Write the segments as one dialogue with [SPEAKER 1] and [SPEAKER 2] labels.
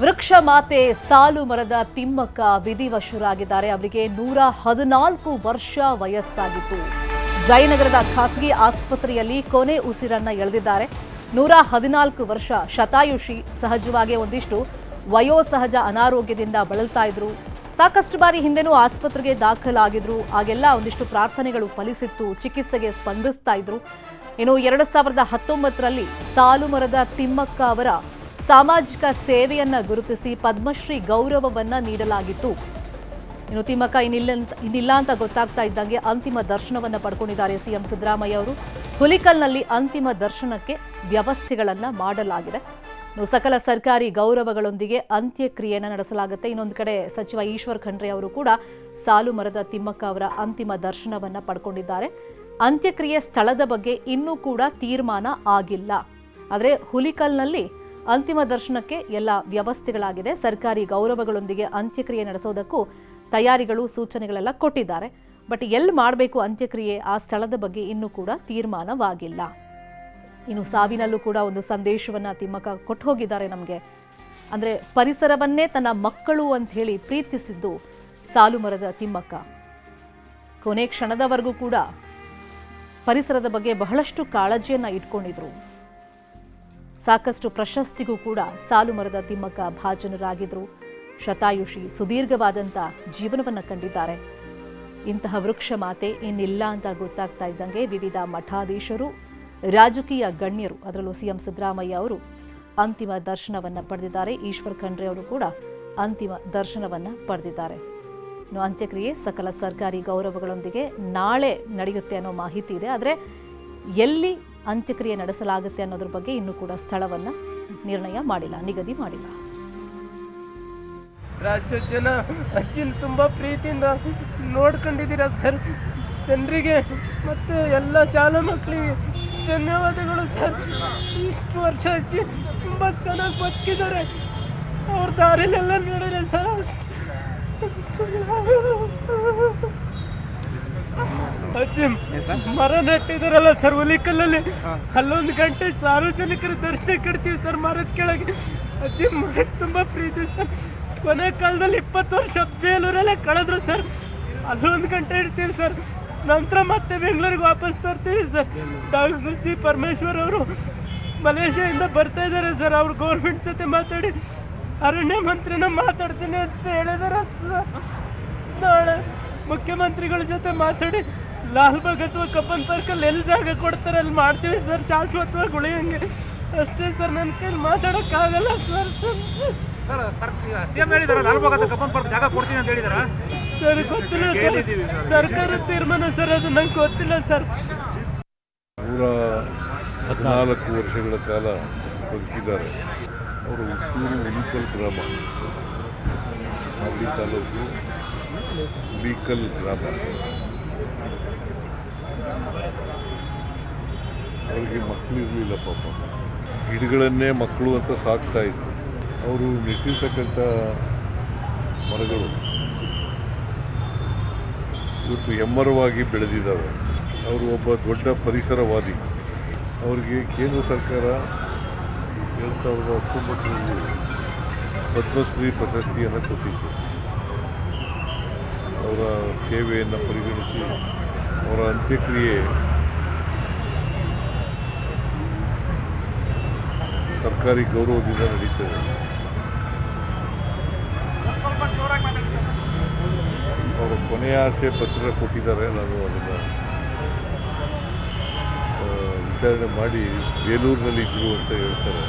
[SPEAKER 1] ವೃಕ್ಷ ಮಾತೆ ಸಾಲು ಮರದ ತಿಮ್ಮಕ್ಕ ವಿಧಿವಶರಾಗಿದ್ದಾರೆ. ಅವರಿಗೆ 114 ವರ್ಷ ವಯಸ್ಸಾಗಿತ್ತು. ಜಯನಗರದ ಖಾಸಗಿ ಆಸ್ಪತ್ರೆಯಲ್ಲಿ ಕೊನೆ ಉಸಿರನ್ನ ಎಳೆದಿದ್ದಾರೆ. 114 ವರ್ಷ ಶತಾಯುಷಿ. ಸಹಜವಾಗಿ ಒಂದಿಷ್ಟು ವಯೋಸಹಜ ಅನಾರೋಗ್ಯದಿಂದ ಬಳಲ್ತಾ ಇದ್ರು. ಸಾಕಷ್ಟು ಬಾರಿ ಹಿಂದೆನೂ ಆಸ್ಪತ್ರೆಗೆ ದಾಖಲಾಗಿದ್ರು. ಆಗೆಲ್ಲ ಒಂದಿಷ್ಟು ಪ್ರಾರ್ಥನೆಗಳು ಫಲಿಸಿತ್ತು. ಚಿಕಿತ್ಸೆಗೆ ಸ್ಪಂದಿಸ್ತಾ ಇದ್ರು. ಇನ್ನು 2019ರಲ್ಲಿ ಸಾಲು ಮರದ ತಿಮ್ಮಕ್ಕ ಅವರ ಸಾಮಾಜಿಕ ಸೇವೆಯನ್ನ ಗುರುತಿಸಿ ಪದ್ಮಶ್ರೀ ಗೌರವವನ್ನ ನೀಡಲಾಗಿತ್ತು. ಇನ್ನು ತಿಮ್ಮಕ್ಕ ಇನ್ನಿಲ್ಲ ಅಂತ ಗೊತ್ತಾಗ್ತಾ ಇದ್ದಂಗೆ ಅಂತಿಮ ದರ್ಶನವನ್ನ ಪಡ್ಕೊಂಡಿದ್ದಾರೆ ಸಿಎಂ ಸಿದ್ದರಾಮಯ್ಯ ಅವರು. ಹುಲಿಕಲ್ನಲ್ಲಿ ಅಂತಿಮ ದರ್ಶನಕ್ಕೆ ವ್ಯವಸ್ಥೆಗಳನ್ನ ಮಾಡಲಾಗಿದೆ. ಸಕಲ ಸರ್ಕಾರಿ ಗೌರವಗಳೊಂದಿಗೆ ಅಂತ್ಯಕ್ರಿಯೆಯನ್ನು ನಡೆಸಲಾಗುತ್ತೆ. ಇನ್ನೊಂದು ಕಡೆ ಸಚಿವ ಈಶ್ವರ್ ಖಂಡ್ರೆ ಅವರು ಕೂಡ ಸಾಲು ಮರದ ತಿಮ್ಮಕ್ಕ ಅವರ ಅಂತಿಮ ದರ್ಶನವನ್ನ ಪಡ್ಕೊಂಡಿದ್ದಾರೆ. ಅಂತ್ಯಕ್ರಿಯೆ ಸ್ಥಳದ ಬಗ್ಗೆ ಇನ್ನೂ ಕೂಡ ತೀರ್ಮಾನ ಆಗಿಲ್ಲ. ಆದರೆ ಹುಲಿಕಲ್ನಲ್ಲಿ ಅಂತಿಮ ದರ್ಶನಕ್ಕೆ ಎಲ್ಲ ವ್ಯವಸ್ಥೆಗಳಾಗಿದೆ. ಸರ್ಕಾರಿ ಗೌರವಗಳೊಂದಿಗೆ ಅಂತ್ಯಕ್ರಿಯೆ ನಡೆಸೋದಕ್ಕೂ ತಯಾರಿಗಳು ಸೂಚನೆಗಳೆಲ್ಲ ಕೊಟ್ಟಿದ್ದಾರೆ. ಬಟ್ ಎಲ್ಲಿ ಮಾಡಬೇಕು ಅಂತ್ಯಕ್ರಿಯೆ ಆ ಸ್ಥಳದ ಬಗ್ಗೆ ಇನ್ನೂ ಕೂಡ ತೀರ್ಮಾನವಾಗಿಲ್ಲ. ಇನ್ನು ಸಾವಿನಲ್ಲೂ ಕೂಡ ಒಂದು ಸಂದೇಶವನ್ನ ತಿಮ್ಮಕ್ಕ ಕೊಟ್ಟು ಹೋಗಿದ್ದಾರೆ ನಮಗೆ. ಅಂದರೆ ಪರಿಸರವನ್ನೇ ತನ್ನ ಮಕ್ಕಳು ಅಂತ ಹೇಳಿ ಪ್ರೀತಿಸಿದ್ದು ಸಾಲು ಮರದ ತಿಮ್ಮಕ್ಕ. ಕೊನೆ ಕ್ಷಣದವರೆಗೂ ಕೂಡ ಪರಿಸರದ ಬಗ್ಗೆ ಬಹಳಷ್ಟು ಕಾಳಜಿಯನ್ನ ಇಟ್ಕೊಂಡಿದ್ರು. ಸಾಕಷ್ಟು ಪ್ರಶಸ್ತಿಗೂ ಕೂಡ ಸಾಲು ಮರದ ತಿಮ್ಮಕ್ಕ ಭಾಜನರಾಗಿದ್ರು. ಶತಾಯುಷಿ, ಸುದೀರ್ಘವಾದಂಥ ಜೀವನವನ್ನು ಕಂಡಿದ್ದಾರೆ. ಇಂತಹ ವೃಕ್ಷ ಮಾತೆ ಇನ್ನಿಲ್ಲ ಅಂತ ಗೊತ್ತಾಗ್ತಾ ಇದ್ದಂಗೆ ವಿವಿಧ ಮಠಾಧೀಶರು, ರಾಜಕೀಯ ಗಣ್ಯರು, ಅದರಲ್ಲೂ ಸಿಎಂ ಸಿದ್ದರಾಮಯ್ಯ ಅವರು ಅಂತಿಮ ದರ್ಶನವನ್ನು ಪಡೆದಿದ್ದಾರೆ. ಈಶ್ವರ್ ಖಂಡ್ರೆ ಅವರು ಕೂಡ ಅಂತಿಮ ದರ್ಶನವನ್ನು ಪಡೆದಿದ್ದಾರೆ. ಇನ್ನು ಅಂತ್ಯಕ್ರಿಯೆ ಸಕಲ ಸರ್ಕಾರಿ ಗೌರವಗಳೊಂದಿಗೆ ನಾಳೆ ನಡೆಯುತ್ತೆ ಅನ್ನೋ ಮಾಹಿತಿ ಇದೆ. ಆದರೆ ಎಲ್ಲಿ ಅಂತ್ಯಕ್ರಿಯೆ ನಡೆಸಲಾಗುತ್ತೆ ಅನ್ನೋದ್ರ ಬಗ್ಗೆ ಇನ್ನೂ ಕೂಡ ಸ್ಥಳವನ್ನು ನಿರ್ಣಯ ಮಾಡಿಲ್ಲ, ನಿಗದಿ ಮಾಡಿಲ್ಲ.
[SPEAKER 2] ರಾಜ್ಯ ಜನ ಅಜ್ಜಿನ ತುಂಬ ಪ್ರೀತಿಯಿಂದ ನೋಡ್ಕೊಂಡಿದ್ದೀರಾ ಸರ್. ಜನರಿಗೆ ಮತ್ತು ಎಲ್ಲ ಶಾಲಾ ಮಕ್ಕಳಿಗೆ ಧನ್ಯವಾದಗಳು ಸರ್. ಇಷ್ಟು ವರ್ಷ ಅಜ್ಜಿ ತುಂಬ ಚೆನ್ನಾಗಿ ಬದುಕಿದ್ದಾರೆ. ಅವ್ರ ದಾರಿಲೆಲ್ಲ ನೋಡಿದ್ರೆ ಸರ್. ಅಜ್ಜಿ ಮರ ನೆಟ್ಟಿದಾರಲ್ಲ ಸರ್ ಹುಲಿಕಲ್ಲಲ್ಲಿ, ಅಲ್ಲೊಂದು ಗಂಟೆ ಸಾರ್ವಜನಿಕರ ದರ್ಶನ ಕೊಡ್ತೀವಿ ಸರ್ ಮರದ ಕೆಳಗೆ. ಅಜ್ಜಿ ಮರ ತುಂಬ ಪ್ರೀತಿ ಸರ್. ಕೊನೆ ಕಾಲದಲ್ಲಿ 20 ವರ್ಷ ಬೇಲೂರಲ್ಲೇ ಕಳೆದ್ರು ಸರ್. ಅಲ್ಲೊಂದು ಗಂಟೆ ಇಡ್ತೀವಿ ಸರ್. ನಂತರ ಮತ್ತೆ ಬೆಂಗಳೂರಿಗೆ ವಾಪಸ್ ತರ್ತೀವಿ ಸರ್. ಡಾಕ್ಟರ್ ಜಿ ಪರಮೇಶ್ವರ್ ಅವರು ಮಲೇಷ್ಯಾದಿಂದ ಬರ್ತಾ ಇದ್ದಾರೆ ಸರ್. ಅವ್ರು ಗೌರ್ಮೆಂಟ್ ಜೊತೆ ಮಾತಾಡಿ ಅರಣ್ಯ ಮಂತ್ರಿನ ಮಾತಾಡ್ತೀನಿ ಅಂತ ಹೇಳಿದಾರೆ ಸರ್. ನಾಳೆ ಮುಖ್ಯಮಂತ್ರಿಗಳ ಜೊತೆ ಮಾತಾಡಿ ಲಾಲ್ಬಾಗ್ ಅಥವಾ ಕಬ್ಬನ್ ಪಾರ್ಕಲ್ಲಿ ಎಲ್ಲಿ ಜಾಗ ಕೊಡ್ತಾರೆ ಅಲ್ಲಿ ಮಾಡ್ತೀವಿ ಸರ್, ಶಾಶ್ವತವಾಗಿ ಉಳಿಯಂಗೆ. ಅಷ್ಟೇ ಸರ್, ನನ್ನ ಕೈಲಿ ಮಾತಾಡೋಕ್ಕಾಗಲ್ಲ ಸರ್. ಸರ್ ಗೊತ್ತಿಲ್ಲ ಸರ್, ಸರ್ಕಾರದ ತೀರ್ಮಾನ ಸರ್, ಅದು ನಂಗೆ ಗೊತ್ತಿಲ್ಲ ಸರ್.
[SPEAKER 3] 114 ವರ್ಷಗಳ ಕಾಲ ಬದುಕಿದ್ದಾರೆ. ಅವರು ಹುಟ್ಟೂರು ಹುಲಿಕಲ್ ಗ್ರಾಮ, ಮಾಗಡಿ ತಾಲೂಕು ಹುಲಿಕಲ್ ಗ್ರಾಮ. ಅವರಿಗೆ ಮಕ್ಕಳಿರಲಿಲ್ಲ ಪಾಪ. ಗಿಡಗಳನ್ನೇ ಮಕ್ಕಳು ಅಂತ ಸಾಕ್ತಾ ಇದ್ರು. ಅವರು ನೆಟ್ಟಿರ್ತಕ್ಕಂಥ ಮರಗಳು ಇವತ್ತು ಎಮ್ಮರವಾಗಿ ಬೆಳೆದಿದ್ದಾವೆ. ಅವರು ಒಬ್ಬ ದೊಡ್ಡ ಪರಿಸರವಾದಿ. ಅವರಿಗೆ ಕೇಂದ್ರ ಸರ್ಕಾರ 2019ರಲ್ಲಿ ಪದ್ಮಶ್ರೀ ಪ್ರಶಸ್ತಿಯನ್ನು ಕೊಟ್ಟಿತ್ತು. ಅವರ ಸೇವೆಯನ್ನು ಪರಿಗಣಿಸಿ ಅವರ ಅಂತ್ಯಕ್ರಿಯೆ ಸರ್ಕಾರಿ ಗೌರವದಿಂದ ನಡೀತದೆ. ಅವರು ಕೊನೆಯ ಆಸೆ ಪತ್ರ ಕೊಟ್ಟಿದ್ದಾರೆ. ನಾನು ಅದನ್ನು ವಿಚಾರಣೆ ಮಾಡಿ ಬೇಲೂರಿನಲ್ಲಿ ಇದ್ದರು ಅಂತ ಹೇಳ್ತಾರೆ.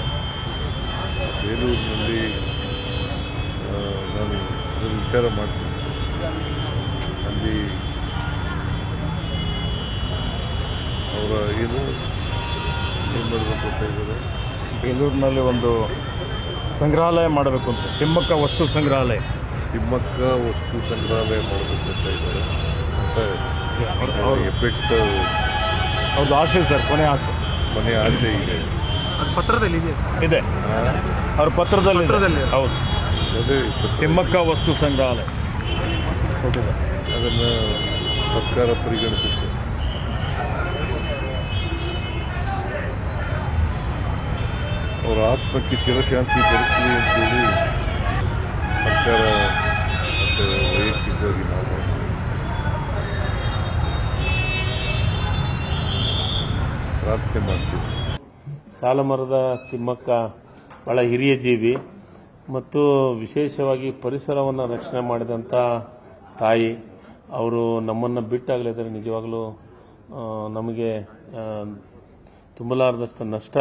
[SPEAKER 3] ಬೇಲೂರಿನಲ್ಲಿ ನಾನು ಅದನ್ನು ವಿಚಾರ ಮಾಡ್ತೀನಿ. ಅಲ್ಲಿ ಅವರ ಏನು ಮಾಡಬೇಕು ಅಂತ ಇದ್ದಾರೆ.
[SPEAKER 4] ಬೇಲೂರಿನಲ್ಲಿ ಒಂದು ಸಂಗ್ರಹಾಲಯ ಮಾಡಬೇಕು ಅಂತ, ತಿಮ್ಮಕ್ಕ ವಸ್ತು ಸಂಗ್ರಹಾಲಯ ಮಾಡಬೇಕು ಅಂತ ಇದ್ದಾರೆ. ಮತ್ತು ಎಫೆಕ್ಟ್ ಅವ್ರದ್ದು ಆಸೆ ಸರ್, ಕೊನೆ ಆಸೆ
[SPEAKER 3] ಇದೆ.
[SPEAKER 2] ಪತ್ರದಲ್ಲಿ
[SPEAKER 4] ಇದೆ, ಅವ್ರ ಪತ್ರದಲ್ಲಿ ಹೌದು.
[SPEAKER 3] ಅದೇ
[SPEAKER 4] ತಿಮ್ಮಕ್ಕ ವಸ್ತು ಸಂಗ್ರಹಾಲಯ
[SPEAKER 3] ಅದನ್ನು ಸರ್ಕಾರ ಪರಿಗಣಿಸುತ್ತೆ. ಅವರ ಆತ್ಮಕ್ಕೆ ಚಿರಶಾಂತಿ ದೊರಕಲಿ ಅಂತೇಳಿ
[SPEAKER 5] ಸಾಲುಮರದ ತಿಮ್ಮಕ್ಕ ಭಾಳ ಹಿರಿಯ ಜೀವಿ ಮತ್ತು ವಿಶೇಷವಾಗಿ ಪರಿಸರವನ್ನು ರಕ್ಷಣೆ ಮಾಡಿದಂಥ ತಾಯಿ. ಅವರು ನಮ್ಮನ್ನು ಬಿಟ್ಟಾಗಲಿದ್ದಾರೆ ನಿಜವಾಗಲೂ ನಮಗೆ ತುಂಬಲಾರದಷ್ಟು ನಷ್ಟ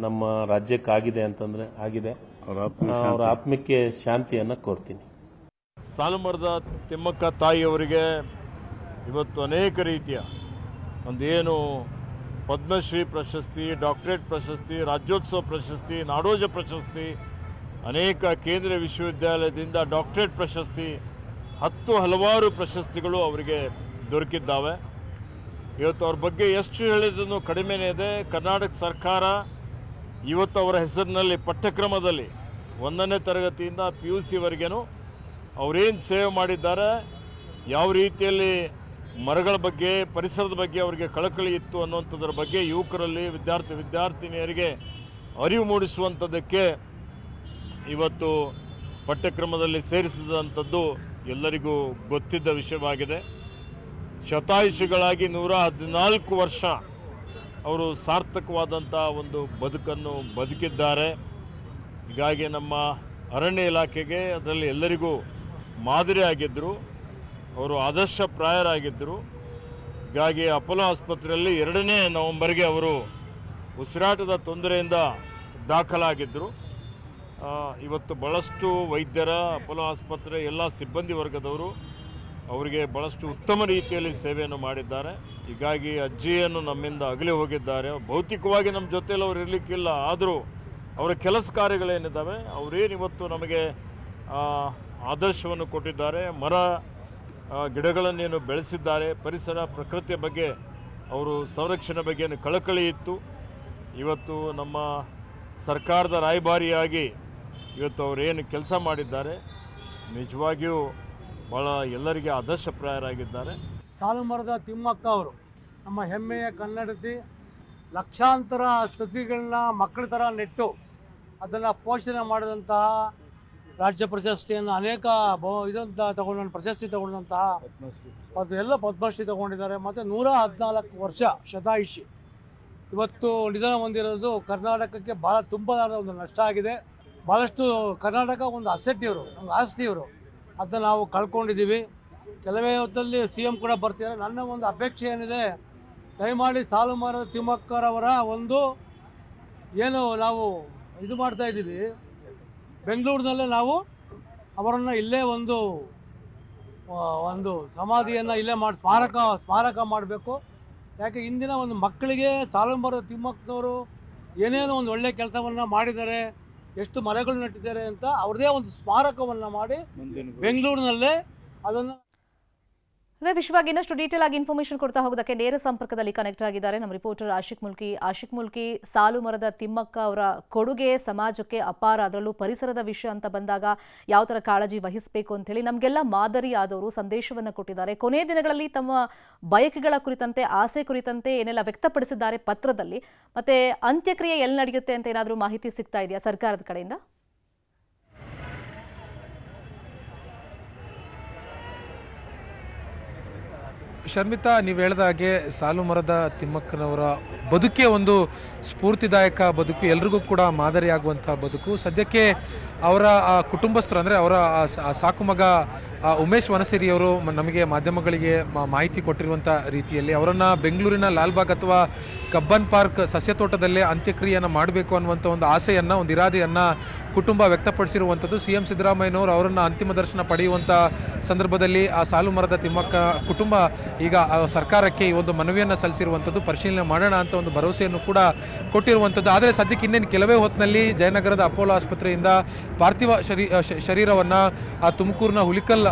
[SPEAKER 5] ನಮ್ಮ ರಾಜ್ಯಕ್ಕಾಗಿದೆ ಅಂತಂದರೆ ಆಗಿದೆ. ಅವರ ಆತ್ಮಕ್ಕೆ ಶಾಂತಿಯನ್ನು ಕೋರ್ತೀನಿ.
[SPEAKER 6] ಸಾಲುಮರದ ತಿಮ್ಮಕ್ಕ ತಾಯಿಯವರಿಗೆ ಇವತ್ತು ಅನೇಕ ರೀತಿಯ ಒಂದೇನು ಪದ್ಮಶ್ರೀ ಪ್ರಶಸ್ತಿ, ಡಾಕ್ಟರೇಟ್ ಪ್ರಶಸ್ತಿ, ರಾಜ್ಯೋತ್ಸವ ಪ್ರಶಸ್ತಿ, ನಾಡೋಜ ಪ್ರಶಸ್ತಿ, ಅನೇಕ ಕೇಂದ್ರೀಯ ವಿಶ್ವವಿದ್ಯಾಲಯದಿಂದ ಡಾಕ್ಟರೇಟ್ ಪ್ರಶಸ್ತಿ, ಹಲವಾರು ಪ್ರಶಸ್ತಿಗಳು ಅವರಿಗೆ ದೊರಕಿದ್ದಾವೆ. ಇವತ್ತು ಅವ್ರ ಬಗ್ಗೆ ಎಷ್ಟು ಹೇಳಿದ್ರು ಕಡಿಮೆನೇ ಇದೆ. ಕರ್ನಾಟಕ ಸರ್ಕಾರ ಇವತ್ತು ಅವರ ಹೆಸರಿನಲ್ಲಿ ಪಠ್ಯಕ್ರಮದಲ್ಲಿ 1ನೇ ತರಗತಿಯಿಂದ PUCವರೆಗೂ ಅವರೇನು ಸೇವೆ ಮಾಡಿದ್ದಾರೆ, ಯಾವ ರೀತಿಯಲ್ಲಿ ಮರಗಳ ಬಗ್ಗೆ, ಪರಿಸರದ ಬಗ್ಗೆ ಅವರಿಗೆ ಕಳಕಳಿ ಇತ್ತು ಅನ್ನುವಂಥದ್ರ ಬಗ್ಗೆ ಯುವಕರಲ್ಲಿ, ವಿದ್ಯಾರ್ಥಿನಿಯರಿಗೆ ಅರಿವು ಮೂಡಿಸುವಂಥದ್ದಕ್ಕೆ ಇವತ್ತು ಪಠ್ಯಕ್ರಮದಲ್ಲಿ ಸೇರಿಸಿದಂಥದ್ದು ಎಲ್ಲರಿಗೂ ಗೊತ್ತಿದ್ದ ವಿಷಯವಾಗಿದೆ. ಶತಾಯುಷಿಗಳಾಗಿ 114 ವರ್ಷ ಅವರು ಸಾರ್ಥಕವಾದಂಥ ಒಂದು ಬದುಕನ್ನು ಬದುಕಿದ್ದಾರೆ. ಹೀಗಾಗಿ ನಮ್ಮ ಅರಣ್ಯ ಇಲಾಖೆಗೆ ಅದರಲ್ಲಿ ಎಲ್ಲರಿಗೂ ಮಾದರಿಯಾಗಿದ್ದರು, ಅವರು ಆದರ್ಶಪ್ರಾಯರಾಗಿದ್ದರು. ಹೀಗಾಗಿ ಅಪೋಲೋ ಆಸ್ಪತ್ರೆಯಲ್ಲಿ 2ನೇ ನವೆಂಬರ್ಗೆ ಅವರು ಉಸಿರಾಟದ ತೊಂದರೆಯಿಂದ ದಾಖಲಾಗಿದ್ದರು. ಇವತ್ತು ಭಾಳಷ್ಟು ವೈದ್ಯರ, ಅಪೋಲೋ ಆಸ್ಪತ್ರೆ ಎಲ್ಲ ಸಿಬ್ಬಂದಿ ವರ್ಗದವರು ಅವರಿಗೆ ಭಾಳಷ್ಟು ಉತ್ತಮ ರೀತಿಯಲ್ಲಿ ಸೇವೆಯನ್ನು ಮಾಡಿದ್ದಾರೆ. ಹೀಗಾಗಿ ಅಜ್ಜಿಯನ್ನು ನಮ್ಮಿಂದ ಅಗಲಿ ಹೋಗಿದ್ದಾರೆ. ಭೌತಿಕವಾಗಿ ನಮ್ಮ ಜೊತೆಯಲ್ಲಿ ಅವರು ಇರಲಿಕ್ಕಿಲ್ಲ, ಆದರೂ ಅವರ ಕೆಲಸ ಕಾರ್ಯಗಳೇನಿದ್ದಾವೆ ಅವರೇನು ಇವತ್ತು ನಮಗೆ ಆದರ್ಶವನ್ನು ಕೊಟ್ಟಿದ್ದಾರೆ. ಗಿಡಗಳನ್ನೇನು ಬೆಳೆಸಿದ್ದಾರೆ, ಪರಿಸರ ಪ್ರಕೃತಿಯ ಬಗ್ಗೆ ಅವರು ಸಂರಕ್ಷಣೆ ಬಗ್ಗೆ ಕಳಕಳಿ ಇತ್ತು. ಇವತ್ತು ನಮ್ಮ ಸರ್ಕಾರದ ರಾಯಭಾರಿಯಾಗಿ ಇವತ್ತು ಅವರೇನು ಕೆಲಸ ಮಾಡಿದ್ದಾರೆ, ನಿಜವಾಗಿಯೂ ಭಾಳ ಎಲ್ಲರಿಗೆ ಆದರ್ಶಪ್ರಾಯರಾಗಿದ್ದಾರೆ.
[SPEAKER 7] ಸಾಲುಮರದ ತಿಮ್ಮಕ್ಕ ಅವರು ನಮ್ಮ ಹೆಮ್ಮೆಯ ಕನ್ನಡತಿ. ಲಕ್ಷಾಂತರ ಸಸಿಗಳನ್ನ ಮಕ್ಕಳ ಥರ ನೆಟ್ಟು ಅದನ್ನು ಪೋಷಣೆ ಮಾಡಿದಂತಹ, ರಾಜ್ಯ ಪ್ರಶಸ್ತಿಯನ್ನು ಅನೇಕ ಪ್ರಶಸ್ತಿ ತಗೊಂಡಂತಹ ಎಲ್ಲ ಪದ್ಮಶ್ರೀ ತಗೊಂಡಿದ್ದಾರೆ. ಮತ್ತು 114 ವರ್ಷ ಶತಾಯುಷಿ ಇವತ್ತು ನಿಧನ ಹೊಂದಿರೋದು ಕರ್ನಾಟಕಕ್ಕೆ ಭಾಳ ತುಂಬಲಾರದ ಒಂದು ನಷ್ಟ ಆಗಿದೆ. ಭಾಳಷ್ಟು ಕರ್ನಾಟಕ ಒಂದು ಅಸೆಟ್ ಇವರು, ಒಂದು ಆಸ್ತಿ ಇವರು, ಅದನ್ನು ನಾವು ಕಳ್ಕೊಂಡಿದ್ದೀವಿ. ಕೆಲವೇ ಹೊತ್ತಲ್ಲಿ CM ಕೂಡ ಬರ್ತಿದ್ದಾರೆ. ನನ್ನ ಒಂದು ಅಪೇಕ್ಷೆ ಏನಿದೆ, ದಯಮಾಡಿ ಸಾಲುಮರದ ತಿಮ್ಮಕ್ಕರವರ ಒಂದು ಏನು ನಾವು ಇದು ಮಾಡ್ತಾಯಿದ್ದೀವಿ, ಬೆಂಗಳೂರಿನಲ್ಲೇ ನಾವು ಅವರನ್ನು ಇಲ್ಲೇ ಒಂದು ಸಮಾಧಿಯನ್ನು ಇಲ್ಲೇ ಸ್ಮಾರಕ ಮಾಡಬೇಕು. ಯಾಕೆ ಇಂದಿನ ಒಂದು ಮಕ್ಕಳಿಗೆ ಸಾಲುಮರದ ತಿಮ್ಮಕ್ಕನವರು ಏನೇನೋ ಒಂದು ಒಳ್ಳೆಯ ಕೆಲಸವನ್ನು ಮಾಡಿದ್ದಾರೆ, ಎಷ್ಟು ಮರಗಳು ನೆಟ್ಟಿದ್ದಾರೆ ಅಂತ ಅವ್ರದ್ದೇ ಒಂದು ಸ್ಮಾರಕವನ್ನು ಮಾಡಿ ಬೆಂಗಳೂರಿನಲ್ಲೇ ಅದನ್ನು.
[SPEAKER 1] ಅದೇ ವಿಶ್ವವಾಗಿ ಇನ್ನಷ್ಟು ಡೀಟೇಲ್ ಆಗಿ ಇನ್ಫಾರ್ಮೇಷನ್ ಕೊಡ್ತಾ ಹೋಗೋದಕ್ಕೆ ನೇರ ಸಂಪರ್ಕದಲ್ಲಿ ಕನೆಕ್ಟ್ ಆಗಿದ್ದಾರೆ ನಮ್ಮ ರಿಪೋರ್ಟರ್ ಆಶಿಕ್ ಮುಲ್ಕಿ. ಸಾಲುಮರದ ತಿಮ್ಮಕ್ಕ ಅವರ ಕೊಡುಗೆ ಸಮಾಜಕ್ಕೆ ಅಪಾರ, ಅದರಲ್ಲೂ ಪರಿಸರದ ವಿಷಯ ಅಂತ ಬಂದಾಗ ಯಾವ ಥರ ಕಾಳಜಿ ವಹಿಸಬೇಕು ಅಂತ ಹೇಳಿ ನಮಗೆಲ್ಲ ಮಾದರಿ ಆದವರು ಸಂದೇಶವನ್ನು ಕೊಟ್ಟಿದ್ದಾರೆ. ಕೊನೆಯ ದಿನಗಳಲ್ಲಿ ತಮ್ಮ ಬಯಕೆಗಳ ಕುರಿತಂತೆ, ಆಸೆ ಕುರಿತಂತೆ ಏನೆಲ್ಲ ವ್ಯಕ್ತಪಡಿಸಿದ್ದಾರೆ ಪತ್ರದಲ್ಲಿ. ಮತ್ತೆ ಅಂತ್ಯಕ್ರಿಯೆ ಎಲ್ಲಿ ನಡೆಯುತ್ತೆ ಅಂತ ಏನಾದರೂ ಮಾಹಿತಿ ಸಿಗ್ತಾ ಇದೆಯಾ ಸರ್ಕಾರದ ಕಡೆಯಿಂದ?
[SPEAKER 8] ಶರ್ಮಿತಾ, ನೀವು ಹೇಳಿದ ಹಾಗೆ ಸಾಲುಮರದ ತಿಮ್ಮಕ್ಕನವರ ಬದುಕೇ ಒಂದು ಸ್ಫೂರ್ತಿದಾಯಕ ಬದುಕು, ಎಲ್ರಿಗೂ ಕೂಡ ಮಾದರಿಯಾಗುವಂಥ ಬದುಕು. ಸದ್ಯಕ್ಕೆ ಅವರ ಕುಟುಂಬಸ್ಥರು ಅಂದರೆ ಅವರ ಸಾಕು ಮಗ ಉಮೇಶ್ ವನಸಿರಿಯವರು ನಮಗೆ ಮಾಧ್ಯಮಗಳಿಗೆ ಮಾಹಿತಿ ಕೊಟ್ಟಿರುವಂಥ ರೀತಿಯಲ್ಲಿ ಅವರನ್ನು ಬೆಂಗಳೂರಿನ ಲಾಲ್ಬಾಗ್ ಅಥವಾ ಕಬ್ಬನ್ ಪಾರ್ಕ್ ಸಸ್ಯತೋಟದಲ್ಲೇ ಅಂತ್ಯಕ್ರಿಯೆಯನ್ನು ಮಾಡಬೇಕು ಅನ್ನುವಂಥ ಒಂದು ಆಸೆಯನ್ನು, ಒಂದು ಇರಾದೆಯನ್ನು ಕುಟುಂಬ ವ್ಯಕ್ತಪಡಿಸಿರುವಂಥದ್ದು. CM ಸಿದ್ದರಾಮಯ್ಯನವರು ಅವರನ್ನು ಅಂತಿಮ ದರ್ಶನ ಪಡೆಯುವಂಥ ಸಂದರ್ಭದಲ್ಲಿ ಆ ಸಾಲುಮರದ ತಿಮ್ಮಕ್ಕ ಕುಟುಂಬ ಈಗ ಸರ್ಕಾರಕ್ಕೆ ಈ ಒಂದು ಮನವಿಯನ್ನು ಸಲ್ಲಿಸಿರುವಂಥದ್ದು. ಪರಿಶೀಲನೆ ಮಾಡೋಣ ಅಂತ ಒಂದು ಭರವಸೆಯನ್ನು ಕೂಡ ಕೊಟ್ಟಿರುವಂಥದ್ದು. ಆದರೆ ಸದ್ಯಕ್ಕೆ ಇನ್ನೇನು ಕೆಲವೇ ಹೊತ್ತಿನಲ್ಲಿ ಜಯನಗರದ ಅಪೋಲೋ ಆಸ್ಪತ್ರೆಯಿಂದ ಪಾರ್ಥಿವ ಶರೀರವನ್ನು ತುಮಕೂರಿನ ಹುಲಿಕಲ್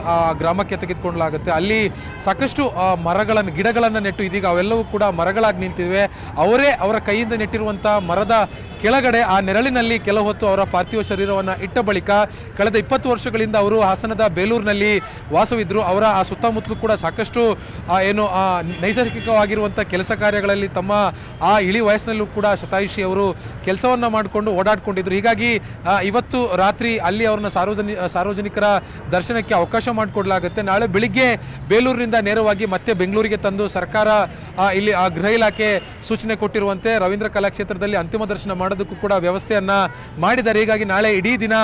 [SPEAKER 8] ಗ್ರಾಮಕ್ಕೆ ತೆಗೆದುಕೊಳ್ಳಲಾಗುತ್ತೆ. ಅಲ್ಲಿ ಸಾಕಷ್ಟು ಗಿಡಗಳನ್ನು ನೆಟ್ಟು ಇದೀಗ ಅವೆಲ್ಲವೂ ಕೂಡ ಮರಗಳಾಗಿ ನಿಂತಿವೆ. ಅವರ ಕೈಯಿಂದ ನೆಟ್ಟಿರುವಂಥ ಮರದ ಕೆಳಗಡೆ ಆ ನೆರಳಿನಲ್ಲಿ ಕೆಲ ಹೊತ್ತು ಅವರ ಪಾರ್ಥಿವ ಶರೀರವನ್ನು ಇಟ್ಟ ಬಳಿಕ ಕಳೆದ 20 ವರ್ಷಗಳಿಂದ ಅವರು ಹಾಸನದ ಬೇಲೂರಿನಲ್ಲಿ ವಾಸವಿದ್ದರು. ಅವರ ಆ ಸುತ್ತಮುತ್ತಲೂ ಕೂಡ ಸಾಕಷ್ಟು ನೈಸರ್ಗಿಕವಾಗಿರುವಂಥ ಕೆಲಸ ಕಾರ್ಯಗಳಲ್ಲಿ ತಮ್ಮ ಆ ಇಳಿ ವಯಸ್ಸಿನಲ್ಲೂ ಕೂಡ ಶತಾಯುಷಿ ಅವರು ಕೆಲಸವನ್ನು ಮಾಡಿಕೊಂಡು ಓಡಾಡ್ಕೊಂಡಿದ್ರು. ಹೀಗಾಗಿ ಇವತ್ತು ರಾತ್ರಿ ಅಲ್ಲಿ ಅವ್ರನ್ನ ಸಾರ್ವಜನಿಕರ ದರ್ಶನಕ್ಕೆ ಅವಕಾಶ ಮಾಡಿಕೊಡ್ಲಾಗುತ್ತೆ. ನಾಳೆ ಬೆಳಿಗ್ಗೆ ಬೇಲೂರಿನಿಂದ ನೇರವಾಗಿ ಮತ್ತೆ ಬೆಂಗಳೂರಿಗೆ ತಂದು ಸರ್ಕಾರ ಇಲ್ಲಿ ಆ ಗೃಹ ಇಲಾಖೆ ಸೂಚನೆ ಕೊಟ್ಟಿರುವಂತೆ ರವೀಂದ್ರ ಕಲಾಕ್ಷೇತ್ರದಲ್ಲಿ ಅಂತಿಮ ದರ್ಶನ ಮಾಡೋದಕ್ಕೂ ಕೂಡ ವ್ಯವಸ್ಥೆಯನ್ನ ಮಾಡಿದ್ದಾರೆ. ಹೀಗಾಗಿ ನಾಳೆ ಇಡೀ ದಿನ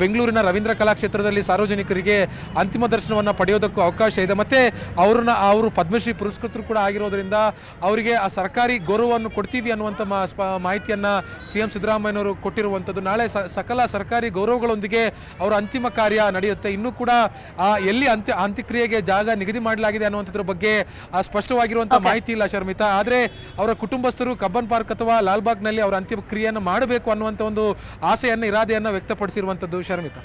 [SPEAKER 8] ಬೆಂಗಳೂರಿನ ರವೀಂದ್ರ ಕಲಾಕ್ಷೇತ್ರದಲ್ಲಿ ಸಾರ್ವಜನಿಕರಿಗೆ ಅಂತಿಮ ದರ್ಶನವನ್ನು ಪಡೆಯೋದಕ್ಕೂ ಅವಕಾಶ ಇದೆ. ಮತ್ತೆ ಅವರು ಪದ್ಮಶ್ರೀ ಪುರಸ್ಕೃತರು ಕೂಡ ಆಗಿರೋದ್ರಿಂದ ಅವರಿಗೆ ಆ ಸರ್ಕಾರಿ ಗೌರವವನ್ನು ಕೊಡ್ತೀವಿ ಅನ್ನುವಂಥ ಮಾಹಿತಿಯನ್ನ ಸಿಎಂ ಸಿದ್ದರಾಮಯ್ಯನವರು ಕೊಟ್ಟಿರುವಂಥದ್ದು. ನಾಳೆ ಸಕಲ ಸರ್ಕಾರಿ ಗೌರವಗಳೊಂದಿಗೆ ಅವರ ಅಂತಿಮ ಕಾರ್ಯ ನಡೆಯುತ್ತೆ. ಇನ್ನೂ ಕೂಡ ಎಲ್ಲಿ ಅಂತ್ಯಕ್ರಿಯೆಗೆ ಜಾಗ ನಿಗದಿ ಮಾಡಲಾಗಿದೆ ಅನ್ನುವಂಥದ್ರ ಬಗ್ಗೆ ಸ್ಪಷ್ಟವಾಗಿರುವಂತಹ ಮಾಹಿತಿ ಇಲ್ಲ ಶರ್ಮಿತಾ. ಆದರೆ ಅವರ ಕುಟುಂಬಸ್ಥರು ಕಬ್ಬನ್ ಪಾರ್ಕ್ ಅಥವಾ ಲಾಲ್ಬಾಗ್ನಲ್ಲಿ ಅವರ ಅಂತಿಮ ಕ್ರಿಯೆಯನ್ನು ಮಾಡಬೇಕು ಅನ್ನುವಂಥ ಒಂದು ಆಸೆಯನ್ನು ಇರಾದೆಯನ್ನು ವ್ಯಕ್ತಪಡಿಸಿರುವಂಥದ್ದು ಶರ್ಮಿತಾ.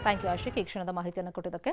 [SPEAKER 1] ಥ್ಯಾಂಕ್ ಯು ಆಶಿಕ್, ಈ ಕ್ಷಣದ ಮಾಹಿತಿಯನ್ನು ಕೊಟ್ಟಿದ್ದಕ್ಕೆ.